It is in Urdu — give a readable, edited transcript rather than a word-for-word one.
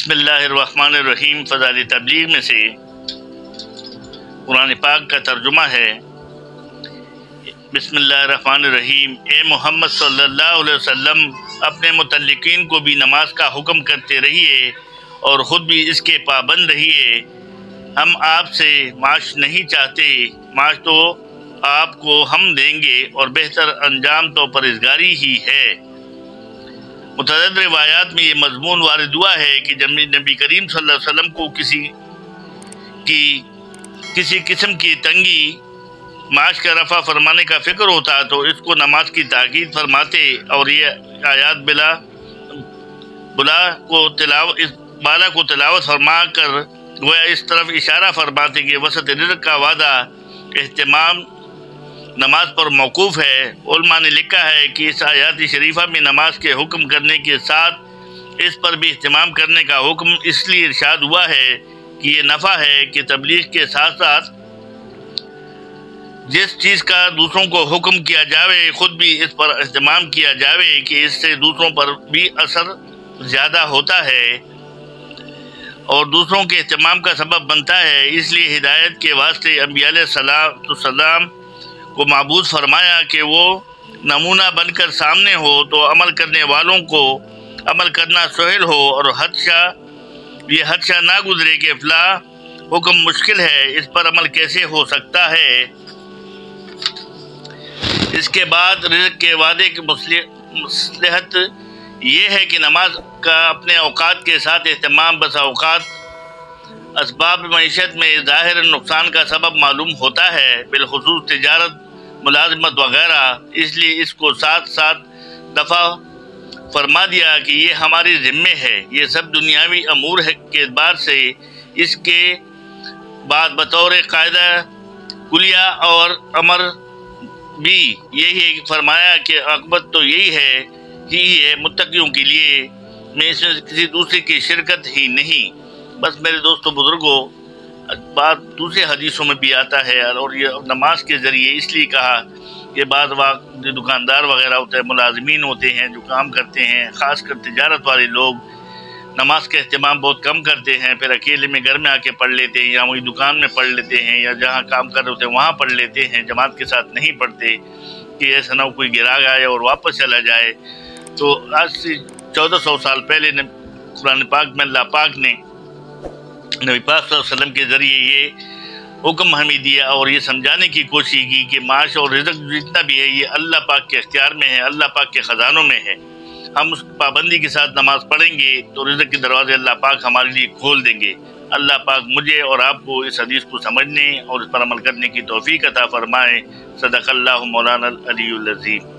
بسم اللہ الرحمن الرحیم فضائل تبلیغ میں سے قرآن پاک کا ترجمہ ہے۔ بسم اللہ الرحمن الرحیم۔ اے محمد صلی اللہ علیہ وسلم، اپنے متعلقین کو بھی نماز کا حکم کرتے رہیے اور خود بھی اس کے پابند رہیے۔ ہم آپ سے معاش نہیں چاہتے، معاش تو آپ کو ہم دیں گے اور بہتر انجام تو پرہیزگاری ہی ہے۔ متعدد روایات میں یہ مضمون وارد ہوا ہے کہ جب نبی کریم صلی اللہ علیہ وسلم کو کسی قسم کی تنگی معاش کا رفع فرمانے کا فکر ہوتا تو اس کو نماز کی تاکید فرماتے اور یہ آیات بالا کو تلاوت فرما کر گویا اس طرف اشارہ فرماتے کہ وسط رزق کا وعدہ اہتمام نماز پر موقوف ہے۔ علماء نے لکھا ہے کہ اس آیات شریفہ میں نماز کے حکم کرنے کے ساتھ اس پر بھی اہتمام کرنے کا حکم اس لیے ارشاد ہوا ہے کہ یہ نفع ہے کہ تبلیغ کے ساتھ ساتھ جس چیز کا دوسروں کو حکم کیا جاوے خود بھی اس پر اہتمام کیا جاوے کہ اس سے دوسروں پر بھی اثر زیادہ ہوتا ہے اور دوسروں کے اہتمام کا سبب بنتا ہے۔ اس لیے ہدایت کے واسطے انبیاء علیہ السلام کو معبود فرمایا کہ وہ نمونہ بن کر سامنے ہو تو عمل کرنے والوں کو عمل کرنا سہل ہو اور یہ حدشہ نہ گزرے کہ فلاں حکم مشکل ہے، اس پر عمل کیسے ہو سکتا ہے۔ اس کے بعد رزق کے وعدے کی مصلحت یہ ہے کہ نماز کا اپنے اوقات کے ساتھ اہتمام بسا اوقات اسباب معیشت میں ظاہر نقصان کا سبب معلوم ہوتا ہے، بالخصوص تجارت، ملازمت وغیرہ۔ اس لیے اس کو ساتھ ساتھ دفع فرما دیا کہ یہ ہماری ذمہ ہے۔ یہ سب دنیاوی امور کے اعتبار سے اس کے بعد بطور قاعدہ کلیہ اور امر بھی یہی فرمایا کہ عاقبت تو یہی ہے متقیوں کے لیے، میں اس میں کسی دوسرے کی شرکت ہی نہیں۔ بس میرے دوستوں بزرگوں، بات دوسرے حدیثوں میں بھی آتا ہے اور یہ نماز کے ذریعے اس لیے کہا کہ بعض وقت جو دکاندار وغیرہ ہوتے ہیں، ملازمین ہوتے ہیں جو کام کرتے ہیں، خاص کر تجارت والے لوگ نماز کا اہتمام بہت کم کرتے ہیں، پھر اکیلے میں گھر میں آ کے پڑھ لیتے ہیں یا وہی دکان میں پڑھ لیتے ہیں یا جہاں کام کر رہے ہوتے ہیں وہاں پڑھ لیتے ہیں، جماعت کے ساتھ نہیں پڑھتے کہ ایسا نہ ہو کوئی گراگ آئے اور واپس چلا جائے۔ تو آج سے 1400 سال پہلے قرآن پاک میں اللہ پاک نے نبی پاک صلی اللہ علیہ وسلم کے ذریعے یہ حکم ہمیں دیا اور یہ سمجھانے کی کوشش کی کہ معاش اور رزق جتنا بھی ہے یہ اللہ پاک کے اختیار میں ہے، اللہ پاک کے خزانوں میں ہے۔ ہم اس پابندی کے ساتھ نماز پڑھیں گے تو رزق کے دروازے اللہ پاک ہمارے لیے کھول دیں گے۔ اللہ پاک مجھے اور آپ کو اس حدیث کو سمجھنے اور اس پر عمل کرنے کی توفیق عطا فرمائے۔ صدق اللہ مولانا العلی العظیم۔